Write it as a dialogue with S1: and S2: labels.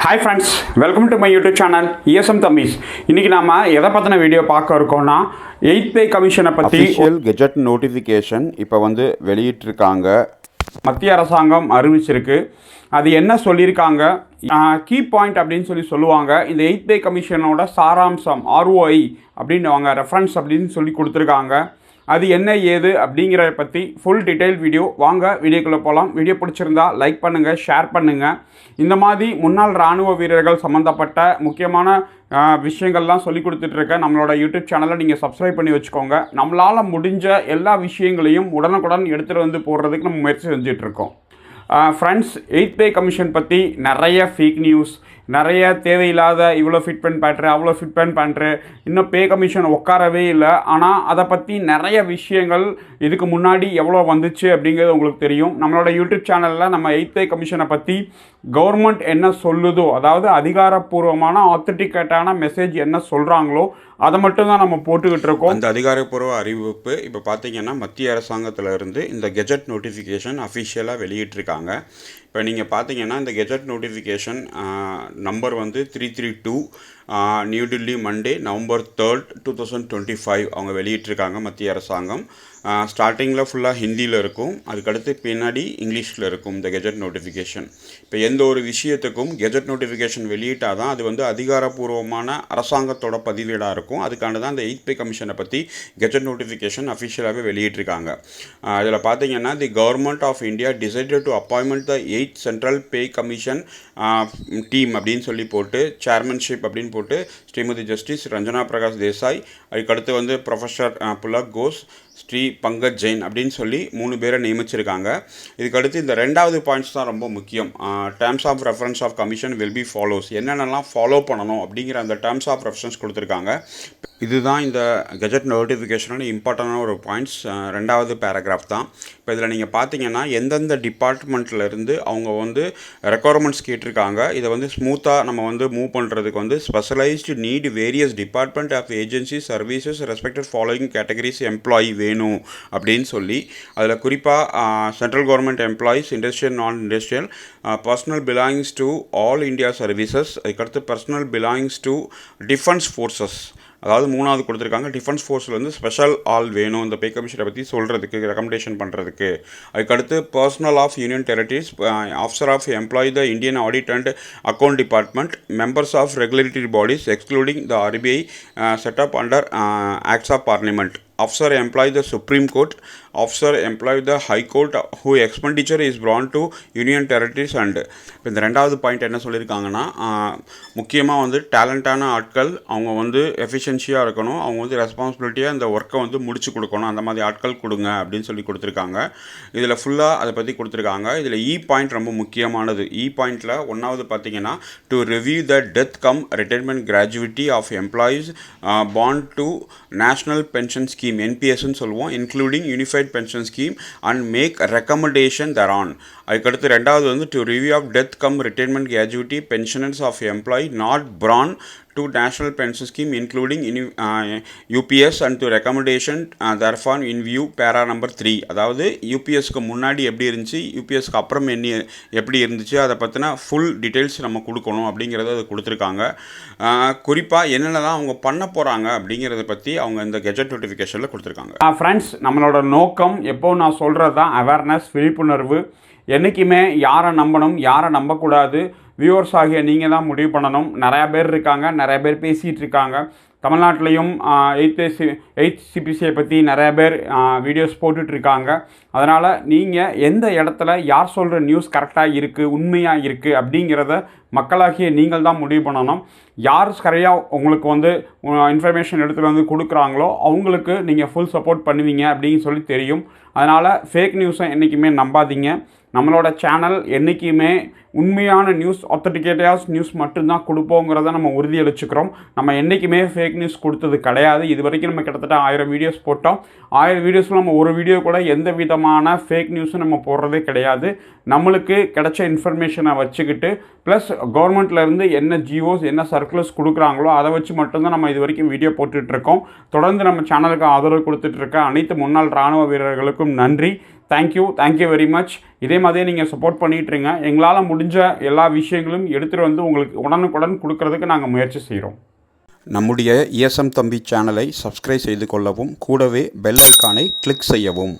S1: Hi friends, welcome to my YouTube channel ESM தம்பிஸ். இன்றைக்கி நாம் எதை பற்றின வீடியோ பார்க்க இருக்கோம்னா 8th பே கமிஷனை பற்றி
S2: கெஜெட் நோட்டிஃபிகேஷன் இப்போ வெளியிட்டிருக்காங்க.
S1: மத்திய அரசாங்கம் அறிவிச்சிருக்கு. அது என்ன சொல்லியிருக்காங்க, கீ பாயிண்ட் அப்படின்னு சொல்லுவாங்க. இந்த 8th பே கமிஷனோட சாராம்சம் ROI அப்படின்னு அவங்க ரெஃபரன்ஸ் அப்படின்னு சொல்லி கொடுத்துருக்காங்க. அது என்ன ஏது அப்படிங்கிறத பற்றி ஃபுல் டீட்டெயில் வீடியோ. வாங்க வீடியோக்குள்ளே போகலாம். வீடியோ பிடிச்சிருந்தா லைக் பண்ணுங்கள், ஷேர் பண்ணுங்கள். இந்த மாதிரி முன்னாள் இராணுவ வீரர்கள் சம்மந்தப்பட்ட முக்கியமான விஷயங்கள்லாம் சொல்லி கொடுத்துட்ருக்க நம்மளோட யூடியூப் சேனலை நீங்கள் சப்ஸ்கிரைப் பண்ணி வச்சுக்கோங்க. நம்மளால் முடிஞ்ச எல்லா விஷயங்களையும் உடனுக்குடன் எடுத்துகிட்டு வந்து போடுறதுக்கு நம்ம முயற்சி செஞ்சிட்ருக்கோம். ஃப்ரெண்ட்ஸ், 8th பே கமிஷன் பற்றி நிறைய ஃபேக் நியூஸ், நிறைய தேவையில்லாத இவ்வளோ ஃபிட்மெண்ட் பண்ணுறேன், அவ்வளோ ஃபிட்மெண்ட் பண்ணுறேன், இன்னும் பே கமிஷன் உட்காரவே இல்லை. ஆனால் அதை பற்றி நிறைய விஷயங்கள் இதுக்கு முன்னாடி எவ்வளோ வந்துச்சு அப்படிங்கிறது உங்களுக்கு தெரியும். நம்மளோட யூடியூப் சேனலில் நம்ம 8th பே கமிஷனை பற்றி கவர்மெண்ட் என்ன சொல்லுதோ, அதாவது அதிகாரப்பூர்வமான ஆத்தென்டிகேட்டான மெசேஜ் என்ன சொல்கிறாங்களோ அதை மட்டும்தான் நம்ம போட்டுக்கிட்டு இருக்கோம்.
S2: அந்த அதிகாரப்பூர்வ அறிவிப்பு இப்போ பார்த்தீங்கன்னா மத்திய அரசாங்கத்திலிருந்து இந்த கெஜெட் நோட்டிஃபிகேஷன் அஃபிஷியலாக வெளியிட்டிருக்காங்க. இப்போ நீங்கள் பார்த்தீங்கன்னா இந்த gazette notification number 332 new Delhi Monday November 3rd 2025 அவங்க வெளியிட்டிருக்காங்க மத்திய அரசாங்கம். ஸ்டார்டிங்கில் ஃபுல்லாக ஹிந்தியில் இருக்கும், அதுக்கடுத்து பின்னாடி இங்கிலீஷில் இருக்கும் இந்த கெஜெட் நோட்டிஃபிகேஷன். இப்போ எந்த ஒரு விஷயத்துக்கும் கெஜெட் நோட்டிஃபிகேஷன் வெளியிட்டால் தான் அது அதிகாரப்பூர்வமான அரசாங்கத்தோட பதிவேடாக இருக்கும். அதுக்கான தான் இந்த 8th பே கமிஷனை பற்றி கெஜெட் நோட்டிஃபிகேஷன் அஃபிஷியலாகவே வெளியிட்டிருக்காங்க. இதில் பார்த்தீங்கன்னா the government of India decided to appointment the 8th central pay commission team அப்படின்னு சொல்லி போட்டு சேர்மன்ஷிப் அப்படின்னு போட்டு ஸ்ரீமதி ஜஸ்டிஸ் ரஞ்சனா பிரகாஷ் தேசாய், அதுக்கடுத்து ப்ரொஃபஸர் புலக் கோஸ், ஸ்ரீ பங்கஜ் ஜெயின் அப்படின்னு சொல்லி 3 பேரை நியமிச்சிருக்காங்க. இதுக்கடுத்து இந்த 2வது பாயிண்ட்ஸ் தான் ரொம்ப முக்கியம். Terms of reference of commission will be follows, என்னென்னலாம் ஃபாலோ பண்ணணும் அப்படிங்கிற அந்த டேர்ம்ஸ் ஆஃப் ரெஃபரன்ஸ் கொடுத்துருக்காங்க. இதுதான் இந்த கெஜெட் நோட்டிஃபிகேஷனோட இம்பார்ட்டண்டான ஒரு பாயிண்ட்ஸ். 2வது பேராகிராஃப் தான். இப்போ இதில் நீங்கள் பார்த்தீங்கன்னா எந்தெந்த டிபார்ட்மெண்ட்லேருந்து அவங்க ரெக்குவயர்மெண்ட்ஸ் கேட்டிருக்காங்க, இதை ஸ்மூத்தாக நம்ம மூவ் பண்ணுறதுக்கு specialised need various department of agency services respected following categories employee வேணும் அப்படின்னு சொல்லி அதில் குறிப்பாக central government employees, industrial, non industrial, personnel belongings to all India services, அதுக்கடுத்து personnel belongings to defence forces, அதாவது 3வது கொடுத்துருக்காங்க. டிஃபென்ஸ் ஃபோர்ஸில் ஸ்பெஷல் ஆள் வேணும் இந்த பே கமிஷனை பற்றி சொல்கிறதுக்கு, ரெக்கமெண்டேஷன் பண்ணுறதுக்கு. அதுக்கடுத்து personal of union territories, officer of employee the Indian audit and account department, members of regulatory bodies excluding the RBI setup under acts of parliament, officer employ the Supreme Court, officer employ the High Court who expenditure is brought to Union Territories and இப்போ இந்த 2வது point என்ன சொல்லியிருக்காங்கன்னா, முக்கியமாக டேலண்டான ஆட்கள், அவங்க எஃபிஷியன்சியாக இருக்கணும், அவங்க ரெஸ்பான்சிபிலிட்டியாக இந்த ஒர்க்கை முடிச்சு கொடுக்கணும், அந்த மாதிரி ஆட்கள் கொடுங்க அப்படின்னு சொல்லி கொடுத்துருக்காங்க. இதில் ஃபுல்லாக அதை பற்றி கொடுத்துருக்காங்க. இதில் பாயிண்ட் ரொம்ப முக்கியமானது. பாயிண்டில் 1வது பார்த்தீங்கன்னா to review the death cum retirement gratuity of employees bound to national pension scheme NPSன்னு சொல்லுவோம், including unified pension scheme and make recommendation தரான். அதுக்கடுத்து 2வது to review of death cum retirement gratuity pensioners of employee not PRAN to national pension scheme including UPS and to recommendation therefore in view para number 3, அதாவது யூபிஎஸ்க்கு முன்னாடி எப்படி இருந்துச்சு, யூபிஎஸ்க்கு அப்புறம் எப்படி இருந்துச்சு, அதை பற்றின ஃபுல் டீட்டெயில்ஸ் நம்ம கொடுக்கணும் அப்படிங்கிறத அது கொடுத்துருக்காங்க. குறிப்பாக என்னென்ன தான் அவங்க பண்ண போகிறாங்க அப்படிங்கிறத பற்றி அவங்க இந்த கெஜெட் நோட்டிஃபிகேஷனில் கொடுத்துருக்காங்க.
S1: ஃப்ரெண்ட்ஸ், நம்மளோட நோக்கம் எப்போ நான் சொல்கிறது தான் அவேர்னஸ், விழிப்புணர்வு. என்றைக்குமே யாரை நம்பணும், யாரை நம்பக்கூடாது, வியூவர்ஸ் ஆகிய நீங்கள் தான் முடிவு பண்ணணும். நிறையா பேர் இருக்காங்க, நிறைய பேர் பேசிகிட்டு இருக்காங்க. தமிழ்நாட்டிலையும் 8th CPCயை பற்றி நிறைய பேர் வீடியோஸ் போட்டுட்ருக்காங்க. அதனால் நீங்கள் எந்த இடத்துல யார் சொல்கிற நியூஸ் கரெக்டாக இருக்குது, உண்மையாக இருக்குது அப்படிங்கிறத மக்களாகிய நீங்கள் தான் முடிவு பண்ணணும். யார் சரியாக உங்களுக்கு இன்ஃபர்மேஷன் எடுத்துகிட்டு கொடுக்குறாங்களோ அவங்களுக்கு நீங்கள் ஃபுல் சப்போர்ட் பண்ணுவீங்க அப்படின்னு சொல்லி தெரியும். அதனால் ஃபேக் நியூஸை என்றைக்குமே நம்பாதீங்க. நம்மளோட சேனல் என்றைக்குமே உண்மையான நியூஸ், ஆத்தென்டிகேட்டான நியூஸ் மட்டும்தான் கொடுப்போங்கிறத நம்ம உறுதியளிச்சுக்கிறோம். நம்ம என்றைக்குமே ஃபேக் நியூஸ் கொடுத்தது கிடையாது. இது வரைக்கும் நம்ம கிட்டத்தட்ட 1000 வீடியோஸ் போட்டோம். 1000 வீடியோஸில் நம்ம ஒரு வீடியோ கூட எந்த விதமான ஃபேக் நியூஸும் நம்ம போடுறதே கிடையாது. நம்மளுக்கு கிடைச்ச இன்ஃபர்மேஷனை வச்சுக்கிட்டு ப்ளஸ் கவர்மெண்ட்லேருந்து என்ன ஜிஓஸ், என்ன சர்க்குலர்ஸ் கொடுக்குறாங்களோ அதை வச்சு மட்டும்தான் நம்ம இது வரைக்கும் வீடியோ போட்டுட்ருக்கோம். தொடர்ந்து நம்ம சேனலுக்கு ஆதரவு கொடுத்துட்ருக்க அனைத்து முன்னாள் இராணுவ வீரர்களுக்கும் நன்றி. Thank you very much. இதே மாதிரியே நீங்கள் சப்போர்ட் பண்ணிகிட்ருங்க. எங்களால் முடிஞ்ச எல்லா விஷயங்களும் எடுத்துகிட்டு வந்து உங்களுக்கு உடனுக்குடன் கொடுக்கறதுக்கு நாங்கள் முயற்சி செய்கிறோம்.
S2: நம்முடைய ESM தம்பி சேனலை சப்ஸ்கிரைப் செய்து கொள்ளவும், கூடவே பெல் ஐக்கானை கிளிக் செய்யவும்.